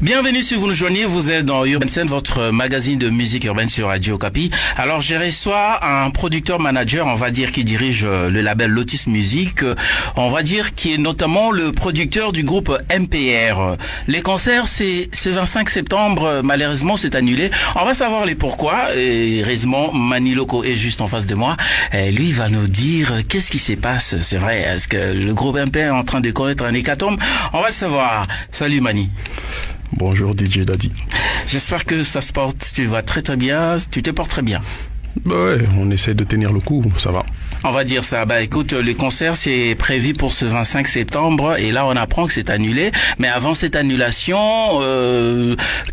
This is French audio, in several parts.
Bienvenue si vous nous joignez, vous êtes dans Urban Scene, votre magazine de musique urbaine sur Radio Okapi. Alors je reçois un producteur manager, on va dire, qui dirige le label Lotus Music, on va dire qui est notamment le producteur du groupe MPR. Les concerts, c'est ce 25 septembre, malheureusement c'est annulé. On va savoir les pourquoi, et heureusement Mani Loco est juste en face de moi. Et lui va nous dire qu'est-ce qui se passe, c'est vrai, est-ce que le groupe MPR est en train de connaître un hécatombe? On va le savoir. Salut Mani. Bonjour DJ Daddy. J'espère que ça se porte, tu vas très très bien, tu te portes très bien. Bah ouais, on essaie de tenir le coup, ça va. On va dire ça. Bah écoute, le concert c'est prévu pour ce 25 septembre et là on apprend que c'est annulé. Mais avant cette annulation,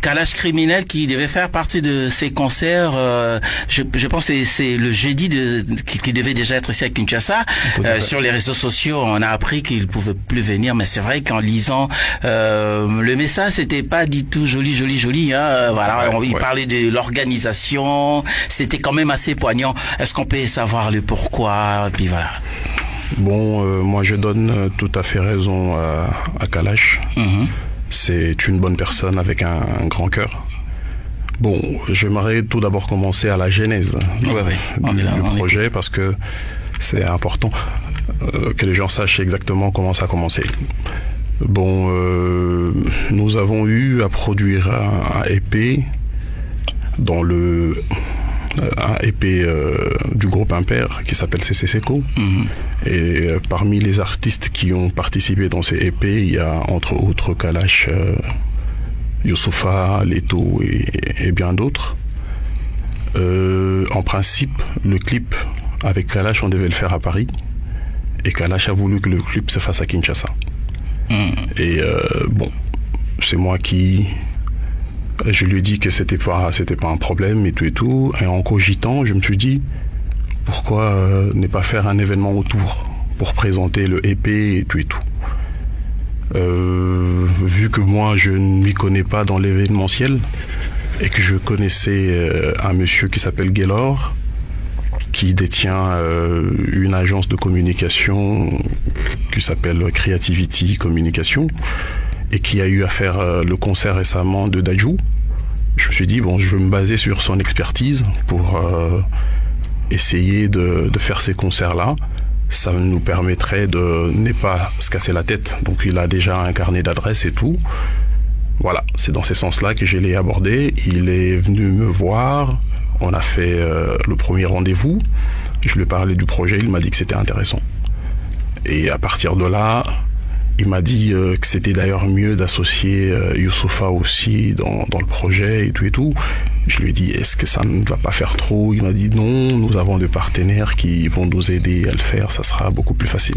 Kalash Criminel qui devait faire partie de ces concerts, je pense que c'est le jeudi qui devait déjà être ici à Kinshasa. Sur les réseaux sociaux, on a appris qu'il pouvait plus venir. Mais c'est vrai qu'en lisant le message, c'était pas du tout joli. Voilà, il parlait de l'organisation. C'était quand même assez poignant. Est-ce qu'on peut savoir le pourquoi? Puis voilà. Bon, moi je donne tout à fait raison à Kalash. C'est une bonne personne avec un grand cœur. Bon, j'aimerais tout d'abord commencer à la genèse du projet parce que c'est important que les gens sachent exactement comment ça a commencé. Bon, nous avons eu à produire un EP dans un EP du groupe Imper qui s'appelle CC Seco. Et parmi les artistes qui ont participé dans ces EP, il y a entre autres Kalash, Youssoufa, Leto et bien d'autres. En principe, le clip avec Kalash, on devait le faire à Paris. Et Kalash a voulu que le clip se fasse à Kinshasa. Et bon, c'est moi qui... Je lui ai dit que c'était pas un problème et tout. Et en cogitant, je me suis dit, pourquoi ne pas faire un événement autour pour présenter le EP et tout. Vu que moi, je ne m'y connais pas dans l'événementiel et que je connaissais un monsieur qui s'appelle Gaylor, qui détient une agence de communication qui s'appelle Creativity Communication, et qui a eu à faire le concert récemment de Dajou. Je me suis dit, bon, je veux me baser sur son expertise pour essayer de faire ces concerts-là. Ça nous permettrait de ne pas se casser la tête. Donc il a déjà un carnet d'adresses et tout. Voilà, c'est dans ce sens-là que je l'ai abordé. Il est venu me voir, on a fait le premier rendez-vous. Je lui ai parlé du projet, il m'a dit que c'était intéressant. Et à partir de là... Il m'a dit que c'était d'ailleurs mieux d'associer Youssoufa aussi dans le projet et tout. Je lui ai dit, est-ce que ça ne va pas faire trop? Il m'a dit non, nous avons des partenaires qui vont nous aider à le faire, ça sera beaucoup plus facile.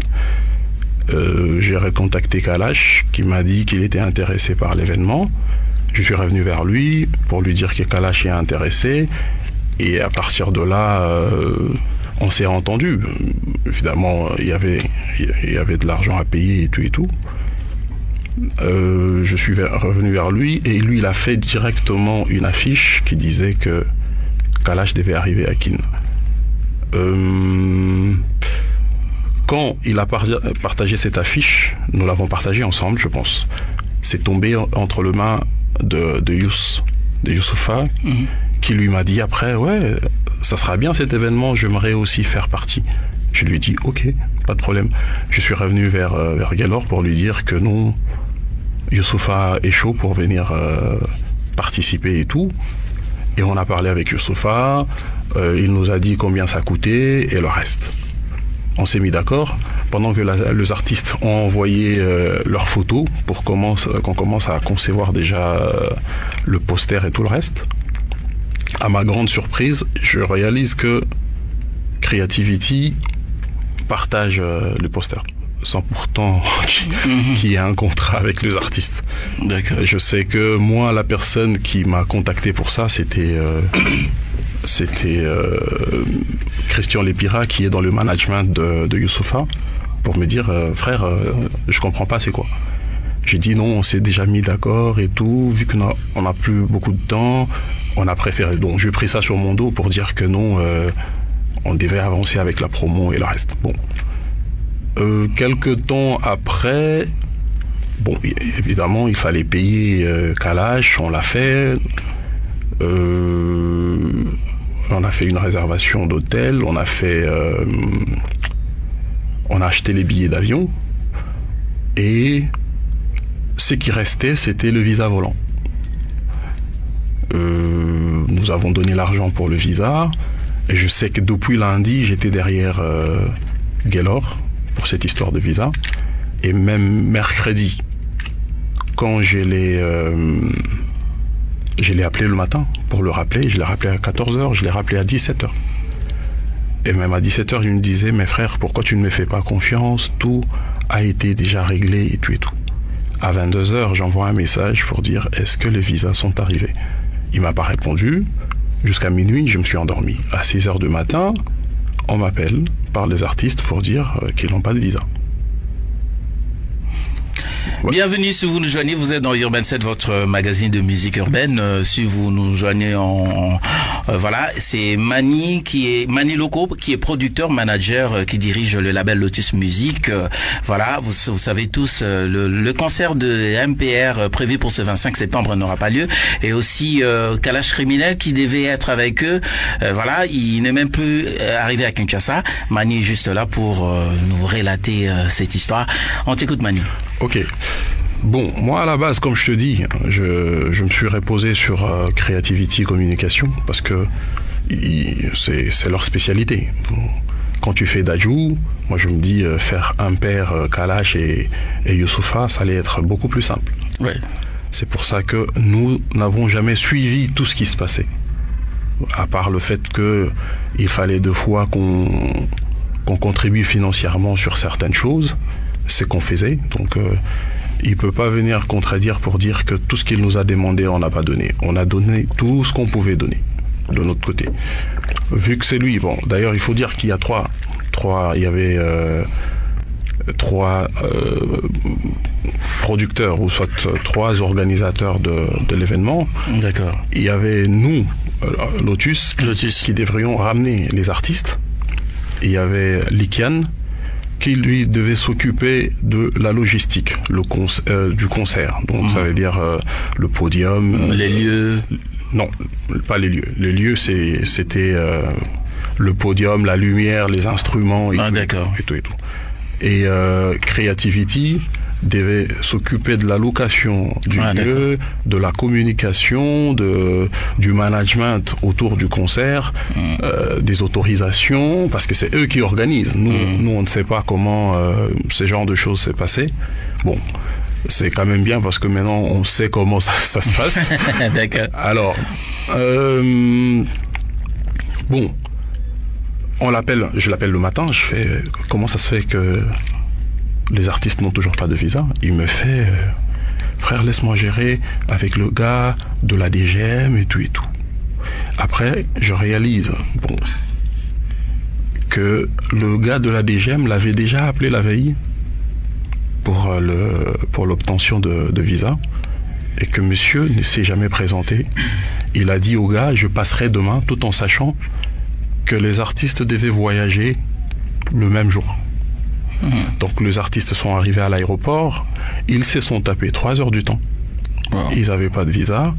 J'ai recontacté Kalash qui m'a dit qu'il était intéressé par l'événement. Je suis revenu vers lui pour lui dire que Kalash est intéressé. Et à partir de là... on s'est entendu. Évidemment, il y avait de l'argent à payer et tout. Je suis revenu vers lui et lui, il a fait directement une affiche qui disait que Kalash devait arriver à Kin. Quand il a partagé cette affiche, nous l'avons partagée ensemble, je pense. C'est tombé entre les mains de Youssoufa, qui lui m'a dit après, ouais, ça sera bien cet événement, j'aimerais aussi faire partie. Je lui ai dit, ok, pas de problème. Je suis revenu vers Gaylor pour lui dire que non, Youssoufa est chaud pour venir participer et tout. Et on a parlé avec Youssoufa, il nous a dit combien ça coûtait et le reste. On s'est mis d'accord. Pendant que les artistes ont envoyé leurs photos pour qu'on commence à concevoir déjà le poster et tout le reste. À ma grande surprise, je réalise que Creativity partage le poster, sans pourtant qu'il y ait un contrat avec les artistes. D'accord. Je sais que moi, la personne qui m'a contacté pour ça, c'était Christian Lepira, qui est dans le management de Youssoufa, pour me dire, frère, je comprends pas, c'est quoi? J'ai dit non, on s'est déjà mis d'accord et tout, vu qu'on n'a plus beaucoup de temps, on a préféré. Donc j'ai pris ça sur mon dos pour dire que non, on devait avancer avec la promo et le reste. Bon. Quelques temps après, Bon, évidemment, il fallait payer Kalash, on l'a fait. On a fait une réservation d'hôtel, on a acheté les billets d'avion. Et ce qui restait, c'était le visa volant. Nous avons donné l'argent pour le visa. Et je sais que depuis lundi, j'étais derrière Gaylor pour cette histoire de visa. Et même mercredi, quand je l'ai appelé le matin pour le rappeler, je l'ai rappelé à 14h, je l'ai rappelé à 17h. Et même à 17h, il me disait, mes frères, pourquoi tu ne me fais pas confiance? Tout a été déjà réglé et tout et tout. À 22h, j'envoie un message pour dire, est-ce que les visas sont arrivés? Il m'a pas répondu. Jusqu'à minuit, je me suis endormi. À 6h du matin, on m'appelle par les artistes pour dire qu'ils n'ont pas de visa. Ouais. Bienvenue si vous nous joignez, vous êtes dans Urban 7, votre magazine de musique urbaine. Si vous nous joignez voilà, c'est Mani Loco qui est producteur, manager, qui dirige le label Lotus Music. Voilà, vous savez tous, le concert de MPR prévu pour ce 25 septembre n'aura pas lieu. Et aussi Kalash Criminel qui devait être avec eux. Voilà, il n'est même plus arrivé à Kinshasa. Mani est juste là pour nous relater cette histoire. On t'écoute, Mani. Ok. Bon, moi à la base, comme je te dis, je me suis reposé sur Creativity Communication parce que c'est leur spécialité. Quand tu fais Dajou, moi je me dis faire Imper, Kalash et Youssoufa, ça allait être beaucoup plus simple. Ouais. C'est pour ça que nous n'avons jamais suivi tout ce qui se passait. À part le fait que il fallait 2 fois qu'on contribue financièrement sur certaines choses. C'est qu'on faisait, donc il peut pas venir contredire pour dire que tout ce qu'il nous a demandé, on n'a pas donné. On a donné tout ce qu'on pouvait donner de notre côté. Vu que c'est lui, bon, d'ailleurs il faut dire qu'il y a il y avait 3 producteurs ou soit 3 organisateurs de l'événement. D'accord. Il y avait nous, Lotus, qui devrions ramener les artistes. Il y avait Likian, qui lui devait s'occuper de la logistique du concert. Donc ça veut dire le podium, les lieux. Non, pas les lieux. Les lieux c'était le podium, la lumière, les instruments et d'accord. Et tout. Et Creativity devait s'occuper de la location du lieu, de la communication, du management autour du concert, des autorisations, parce que c'est eux qui organisent. Nous, on ne sait pas comment ce genre de choses s'est passé. Bon, c'est quand même bien parce que maintenant on sait comment ça se passe. D'accord. Alors, bon, je l'appelle le matin, je fais comment ça se fait que les artistes n'ont toujours pas de visa? Il me fait frère, laisse-moi gérer avec le gars de la DGM et tout et tout. Après, je réalise que le gars de la DGM l'avait déjà appelé la veille pour l'obtention de visa et que monsieur ne s'est jamais présenté. Il a dit au gars, je passerai demain, tout en sachant que les artistes devaient voyager le même jour. Donc les artistes sont arrivés à l'aéroport, ils se sont tapés 3 heures du temps. Wow. Ils n'avaient pas de visa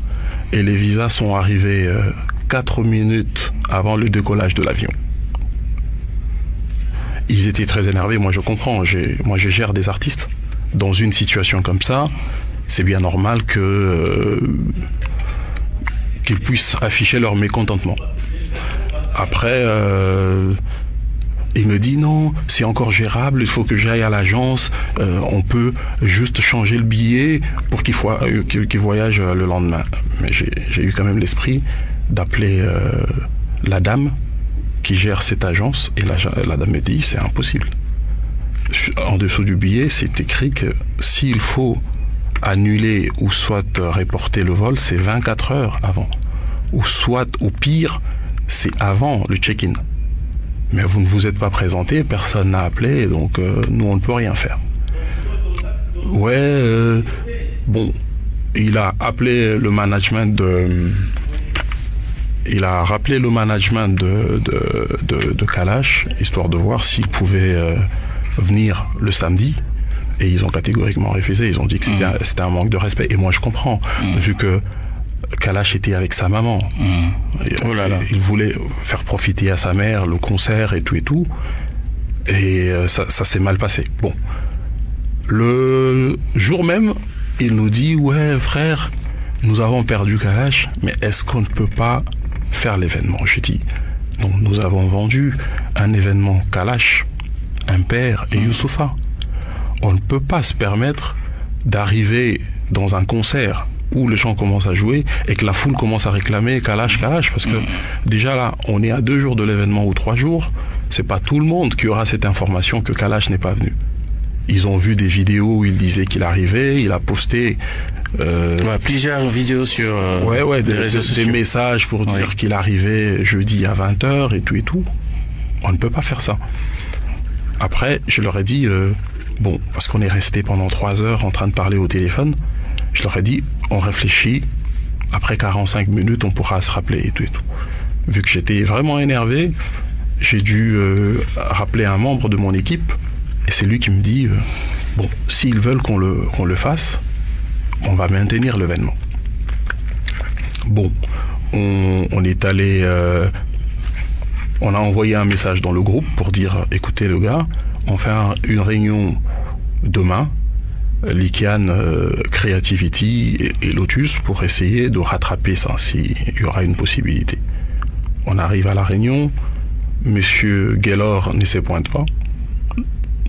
et les visas sont arrivés 4 minutes avant le décollage de l'avion. Ils étaient très énervés, moi je comprends, moi je gère des artistes. Dans une situation comme ça, c'est bien normal qu'ils puissent afficher leur mécontentement. Après, il me dit non, c'est encore gérable, il faut que j'aille à l'agence, on peut juste changer le billet pour qu'il voyage le lendemain. Mais j'ai eu quand même l'esprit d'appeler la dame qui gère cette agence et la dame me dit c'est impossible. En dessous du billet, c'est écrit que s'il faut annuler ou soit reporter le vol, c'est 24 heures avant. Ou soit, au pire, c'est avant le check-in. Mais vous ne vous êtes pas présenté, personne n'a appelé, donc nous on ne peut rien faire. Ouais, bon, il a appelé le management il a rappelé le management de Kalash, histoire de voir s'il pouvait venir le samedi. Et ils ont catégoriquement refusé. Ils ont dit que c'était un manque de respect. Et moi, je comprends, vu que Kalash était avec sa maman. Oh là là. Il voulait faire profiter à sa mère le concert et tout et tout. Et ça s'est mal passé. Bon. Le jour même, il nous dit, ouais, frère, nous avons perdu Kalash, mais est-ce qu'on ne peut pas faire l'événement? Je dis, non, nous avons vendu un événement Kalash, Impair et Youssoupha. On ne peut pas se permettre d'arriver dans un concert où les gens commencent à jouer et que la foule commence à réclamer Kalash, parce que déjà là, on est à 2 jours de l'événement ou 3 jours, c'est pas tout le monde qui aura cette information que Kalash n'est pas venu. Ils ont vu des vidéos où il disait qu'il arrivait, il a posté plusieurs vidéos sur des messages pour dire qu'il arrivait jeudi à 20h et tout et tout. On ne peut pas faire ça. Après, je leur ai dit, bon, parce qu'on est resté pendant 3 heures en train de parler au téléphone, je leur ai dit, on réfléchit, après 45 minutes, on pourra se rappeler et tout et tout. Vu que j'étais vraiment énervé, j'ai dû rappeler un membre de mon équipe, et c'est lui qui me dit, bon, s'ils veulent qu'on le fasse, on va maintenir l'événement. Bon, on est allé... on a envoyé un message dans le groupe pour dire, écoutez le gars, on fait une réunion demain, Likian, Creativity et Lotus, pour essayer de rattraper ça, s'il y aura une possibilité. On arrive à la réunion, Monsieur Gaylor ne se pointe pas.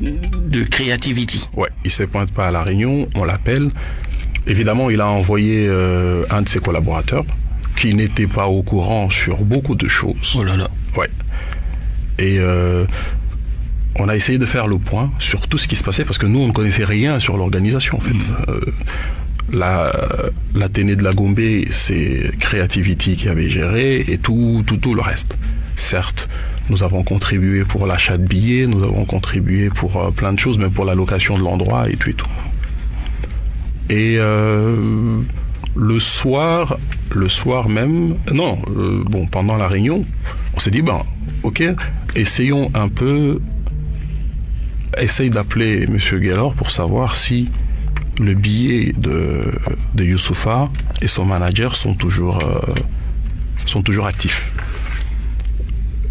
De Creativity. Ouais, il se pointe pas à la réunion, on l'appelle. Évidemment, il a envoyé un de ses collaborateurs qui n'était pas au courant sur beaucoup de choses. Oh là là. Ouais. Et on a essayé de faire le point sur tout ce qui se passait parce que nous, on ne connaissait rien sur l'organisation, en fait. L'Athénée de la Gombe, c'est Creativity qui avait géré et tout le reste. Certes, nous avons contribué pour l'achat de billets, nous avons contribué pour plein de choses, même pour la location de l'endroit et tout et tout. Et le soir même, pendant la réunion, on s'est dit, ok, essaye d'appeler Monsieur Gaylor pour savoir si le billet de Youssoupha et son manager sont toujours actifs.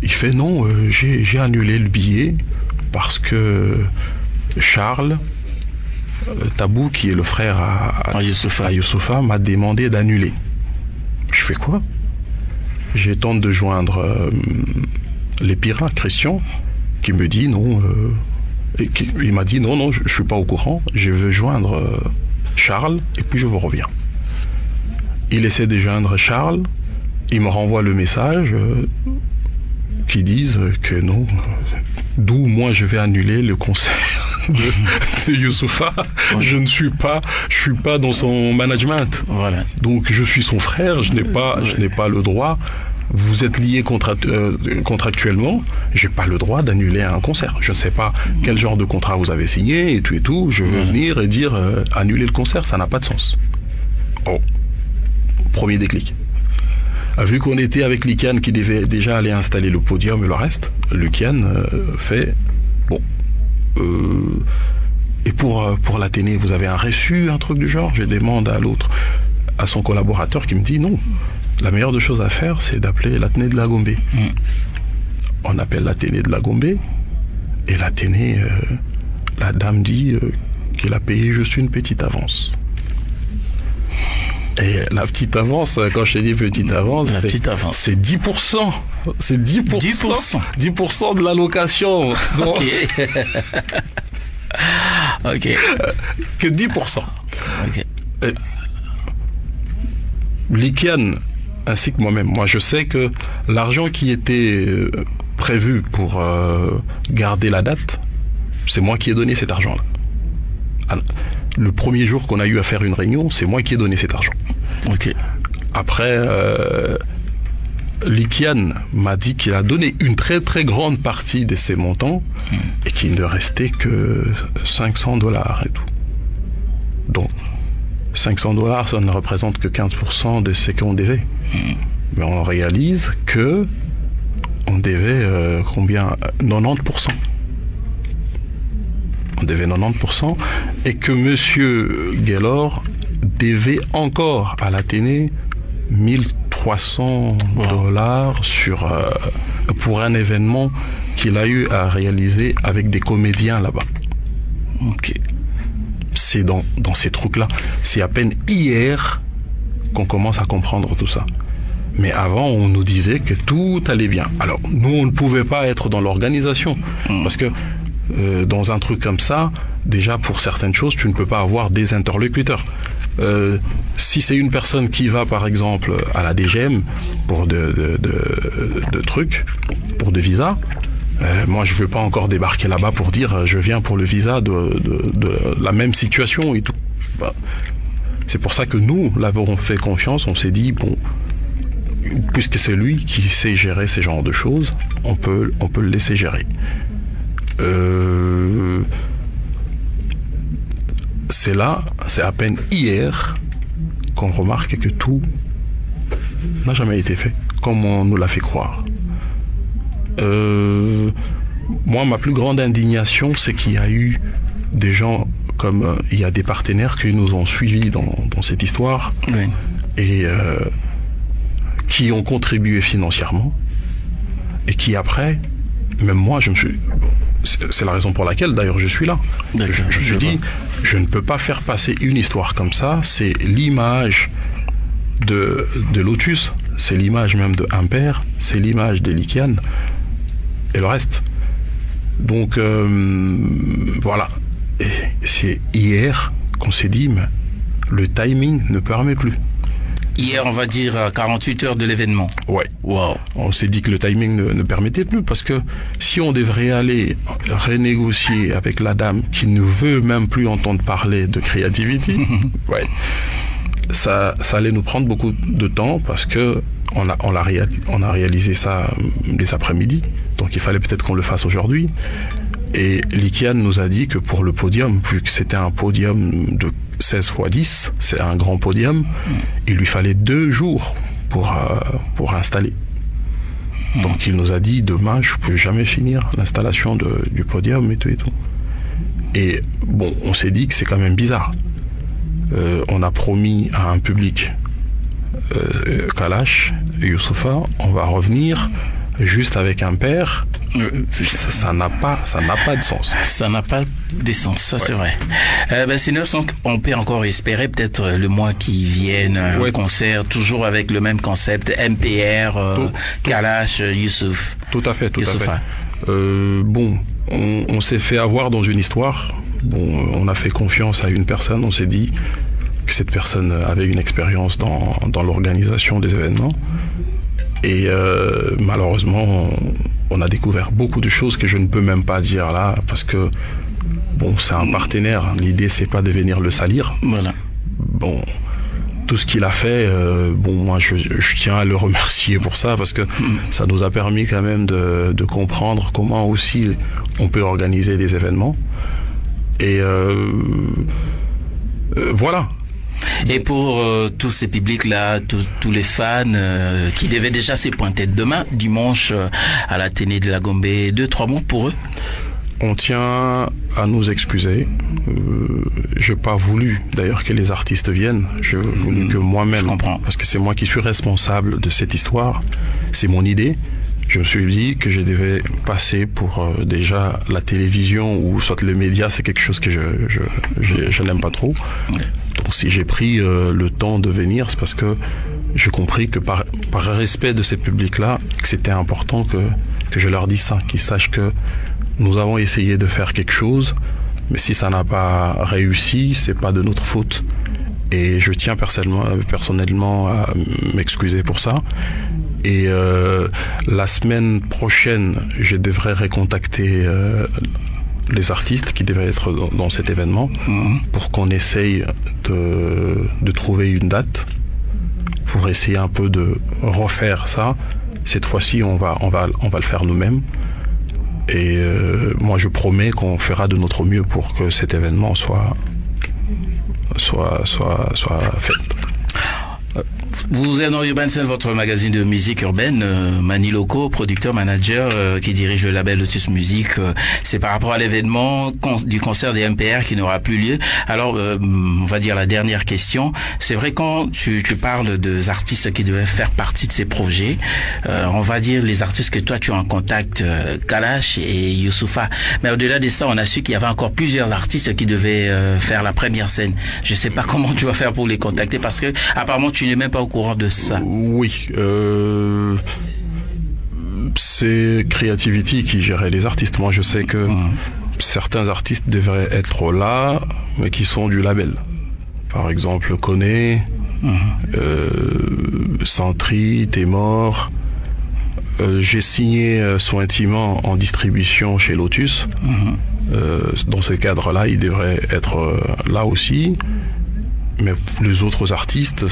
Il fait non, j'ai annulé le billet parce que Charles Tabou, qui est le frère à Youssoupha, m'a demandé d'annuler. Je fais quoi? J'ai tenté de joindre les pirates, Christian, qui me dit non. Il m'a dit non, je suis pas au courant. Je veux joindre Charles et puis je vous reviens. Il essaie de joindre Charles. Il me renvoie le message qui disent que non. D'où moi je vais annuler le concert de Youssoupha. Ouais. Je suis pas dans son management. Voilà. Donc je suis son frère, je n'ai pas le droit. Vous êtes liés contractuellement, j'ai pas le droit d'annuler un concert. Je ne sais pas quel genre de contrat vous avez signé et tout. Je veux venir et dire annuler le concert, ça n'a pas de sens. Oh, premier déclic. Vu qu'on était avec Likian qui devait déjà aller installer le podium et le reste, Likian fait bon. Et pour l'Athénée, vous avez un reçu, un truc du genre? Je demande à son collaborateur qui me dit non. La meilleure des choses à faire, c'est d'appeler l'Athénée de la Gombe. On appelle l'Athénée de la Gombe et l'Athénée, la dame dit qu'il a payé juste une petite avance. Et la petite avance, quand je dis petite avance, c'est 10%. C'est 10%. 10% de la location. Donc, ok. Que 10%. Ok. Likian ainsi que moi-même. Moi, je sais que l'argent qui était prévu pour garder la date, c'est moi qui ai donné cet argent-là. Le premier jour qu'on a eu à faire une réunion, c'est moi qui ai donné cet argent. Ok. Après, Likian m'a dit qu'il a donné une très très grande partie de ses montants et qu'il ne restait que $500 et tout. Donc, $500, ça ne représente que 15% de ce qu'on devait. Mais on réalise que on devait combien? 90%. On devait 90%. Et que monsieur Gaylor devait encore à l'Athénée $1,300 pour un événement qu'il a eu à réaliser avec des comédiens là-bas. Ok. C'est dans ces trucs-là. C'est à peine hier qu'on commence à comprendre tout ça. Mais avant, on nous disait que tout allait bien. Alors, nous, on ne pouvait pas être dans l'organisation. Parce que dans un truc comme ça, déjà, pour certaines choses, tu ne peux pas avoir des interlocuteurs. Si c'est une personne qui va, par exemple, à la DGM pour de trucs, pour des visas, moi, je veux pas encore débarquer là-bas pour dire je viens pour le visa de la même situation et tout. Bah, c'est pour ça que nous l'avons fait confiance. On s'est dit bon, puisque c'est lui qui sait gérer ces genres de choses, on peut le laisser gérer. C'est à peine hier qu'on remarque que tout n'a jamais été fait comme on nous l'a fait croire. Moi, ma plus grande indignation, c'est qu'il y a eu des gens comme il y a des partenaires qui nous ont suivis dans cette histoire, oui, et qui ont contribué financièrement et qui après, même moi, c'est la raison pour laquelle d'ailleurs je suis là. Je me suis dit, je ne peux pas faire passer une histoire comme ça. C'est l'image de Lotus, c'est l'image même de Impair, c'est l'image de Lykian et le reste. Donc voilà. Et c'est hier qu'on s'est dit, mais le timing ne permet plus. Hier, on va dire 48 heures de l'événement. Ouais. Wow. On s'est dit que le timing ne permettait plus parce que si on devrait aller renégocier avec la dame qui ne veut même plus entendre parler de Creativity, ouais, ça allait nous prendre beaucoup de temps parce que on a réalisé ça les après-midi, donc il fallait peut-être qu'on le fasse aujourd'hui. Et Lykian nous a dit que pour le podium, vu que c'était un podium de 16 x 10, c'est un grand podium, il lui fallait 2 jours pour installer. Donc il nous a dit, demain je peux jamais finir l'installation du podium et tout et tout. Et bon, on s'est dit que c'est quand même bizarre. On a promis à un public, Kalash et Youssoufa, on va revenir juste avec Impair. Ça n'a pas de sens. Ça n'a pas de sens, ça, ouais. C'est vrai. Sinon, on peut encore espérer peut-être le mois qui vient un concert toujours avec le même concept, MPR, Kalash, Youssouf. Tout à fait. Bon, on s'est fait avoir dans une histoire. Bon, on a fait confiance à une personne. On s'est dit que cette personne avait une expérience dans l'organisation des événements. Et malheureusement, on a découvert beaucoup de choses que je ne peux même pas dire là, parce que bon, c'est un partenaire. L'idée, c'est pas de venir le salir. Voilà. Bon, tout ce qu'il a fait, bon, moi, je tiens à le remercier pour ça, parce que ça nous a permis quand même de comprendre comment aussi on peut organiser des événements. Et voilà. Et pour tous ces publics-là, tous les fans qui devaient déjà se pointer demain, dimanche, à l'Athénée de la Gombe, 2-3 mots pour eux? On tient à nous excuser. Je n'ai pas voulu d'ailleurs que les artistes viennent. J'ai voulu que moi-même, parce que c'est moi qui suis responsable de cette histoire, c'est mon idée. Je me suis dit que je devais passer pour déjà la télévision ou soit les médias, c'est quelque chose que je n'aime pas trop. Donc si j'ai pris le temps de venir, c'est parce que j'ai compris que par respect de ces publics-là, que c'était important que je leur dise ça, qu'ils sachent que nous avons essayé de faire quelque chose, mais si ça n'a pas réussi, c'est pas de notre faute. Et je tiens personnellement à m'excuser pour ça. Et la semaine prochaine, je devrais recontacter les artistes qui devaient être dans cet événement pour qu'on essaye de trouver une date pour essayer un peu de refaire ça. Cette fois-ci, on va le faire nous-mêmes. Et moi, je promets qu'on fera de notre mieux pour que cet événement soit fait. Vous êtes dans Urban Scene, votre magazine de musique urbaine. Mani Loco, producteur, manager, qui dirige le label Lotus Music. C'est par rapport à l'événement du concert des MPR qui n'aura plus lieu. Alors, on va dire la dernière question. C'est vrai, quand tu parles des artistes qui devaient faire partie de ces projets, on va dire les artistes que toi tu as en contact, Kalash et Youssoupha. Mais au-delà de ça, on a su qu'il y avait encore plusieurs artistes qui devaient faire la première scène. Je sais pas comment tu vas faire pour les contacter parce que apparemment tu n'es même pas au courant de ça. Oui, c'est Creativity qui gérait les artistes. Moi, je sais que certains artistes devraient être là, mais qui sont du label. Par exemple, Koné, Sentry, T'es mort. J'ai signé Sointiment en distribution chez Lotus. Dans ce cadre-là, il devrait être là aussi. Mais les autres artistes,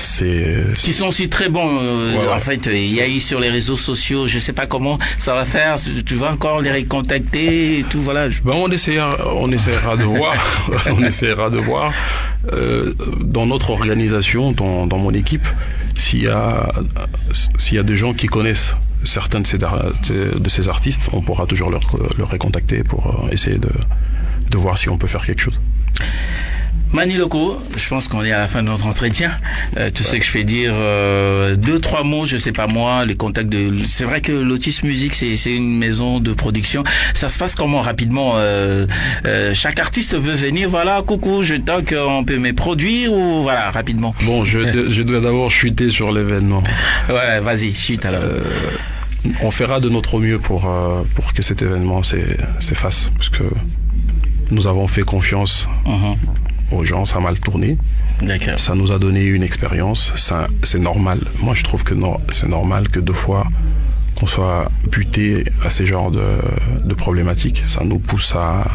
qui sont aussi très bons. Ouais. En fait, il y a eu sur les réseaux sociaux, je sais pas comment ça va faire. Tu vas encore les recontacter et tout, voilà. Ben on essaiera de voir. On essaiera de voir dans notre organisation, dans mon équipe, s'il y a des gens qui connaissent certains de ces artistes, on pourra toujours leur recontacter pour essayer de voir si on peut faire quelque chose. Mani Loco, je pense qu'on est à la fin de notre entretien. Tout ce que je peux dire, 2-3 mots, je sais pas moi, les contacts de... C'est vrai que Lotus Music, c'est une maison de production. Ça se passe comment rapidement? Chaque artiste peut venir, voilà, coucou, je toque, on peut me produire ou voilà, rapidement. Bon, je dois d'abord chuter sur l'événement. Ouais, vas-y, chute alors. On fera de notre mieux pour que cet événement s'efface, parce que nous avons fait confiance aux gens, ça a mal tourné. D'accord. Ça nous a donné une expérience, c'est normal. Moi, je trouve que c'est normal que 2 fois qu'on soit buté à ces genres de problématiques. Ça nous pousse à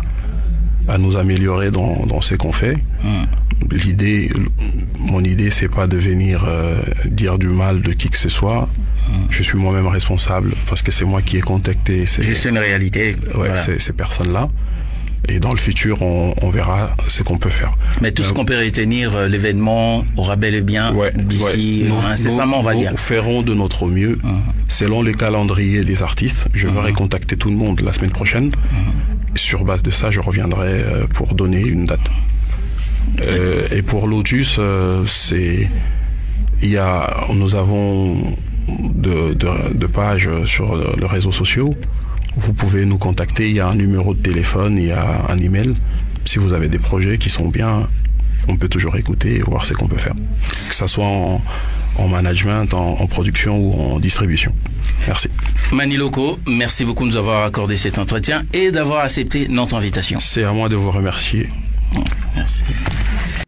nous améliorer dans ce qu'on fait. Mon idée, c'est pas de venir dire du mal de qui que ce soit. Je suis moi-même responsable parce que c'est moi qui ai contacté juste une réalité. Ouais, voilà. Ces personnes-là. Et dans le futur, on verra ce qu'on peut faire. Mais tout ce qu'on peut retenir, l'événement aura bel et bien d'ici incessamment, on va dire. Nous ferons de notre mieux selon les calendriers des artistes. Je vais recontacter tout le monde la semaine prochaine. Sur base de ça, je reviendrai pour donner une date. Et pour Lotus, nous avons de pages sur les réseaux sociaux. Vous pouvez nous contacter, il y a un numéro de téléphone, il y a un email. Si vous avez des projets qui sont bien, on peut toujours écouter et voir ce qu'on peut faire. Que ça soit en management, en production ou en distribution. Merci. Mani Loco, merci beaucoup de nous avoir accordé cet entretien et d'avoir accepté notre invitation. C'est à moi de vous remercier. Merci.